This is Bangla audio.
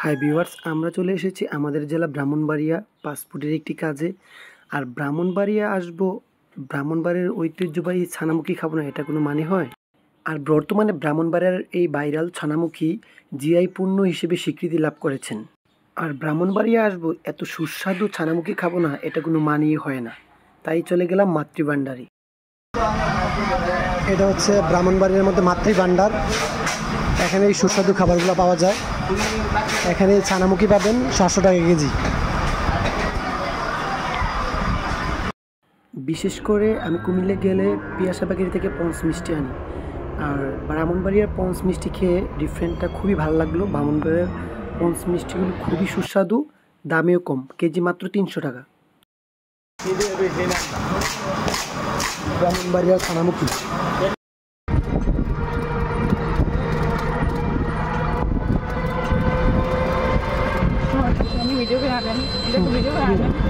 হাই ভিউয়ার্স, আমরা চলে এসেছি আমাদের জেলা ব্রাহ্মণবাড়িয়া পাসপোর্টের একটি কাজে। আর ব্রাহ্মণবাড়িয়া আসবো, ব্রাহ্মণবাড়িয়ার ঐতিহ্যবাহী ছানামুখী খাবো না, এটা কোনো মানে হয়? আর বর্তমানে ব্রাহ্মণবাড়িয়ার এই ভাইরাল ছানামুখী জিআই পণ্য হিসেবে স্বীকৃতি লাভ করেছেন। আর ব্রাহ্মণবাড়িয়া আসবো, এত সুস্বাদু ছানামুখী খাবো না, এটা কোনো মানেই হয় না। তাই চলে গেলাম মাতৃভাণ্ডারে। এটা হচ্ছে ব্রাহ্মণবাড়িয়ার মধ্যে মাতৃভাণ্ডার। এখানে এই সুস্বাদু খাবারগুলো পাওয়া যায়। এখানে ছানামুখী পাবেন 700 টাকা কেজি। বিশেষ করে আমি কুমিল্লা গেলে পিয়াসা বেকারি থেকে পঞ্চ মিষ্টি আনি। আর ব্রাহ্মণবাড়িয়ার পঞ্চ মিষ্টি খেয়ে ডিফারেন্টটা খুবই ভালো লাগলো। ব্রাহ্মণবাড়িয়ার পঞ্চ মিষ্টিগুলো খুবই সুস্বাদু, দামেও কম, কেজি মাত্র 300 টাকা। ব্রাহ্মণবাড়িয়ার ছানামুখী। वीडियो बना रहे हैं, वीडियो बना रहे हैं।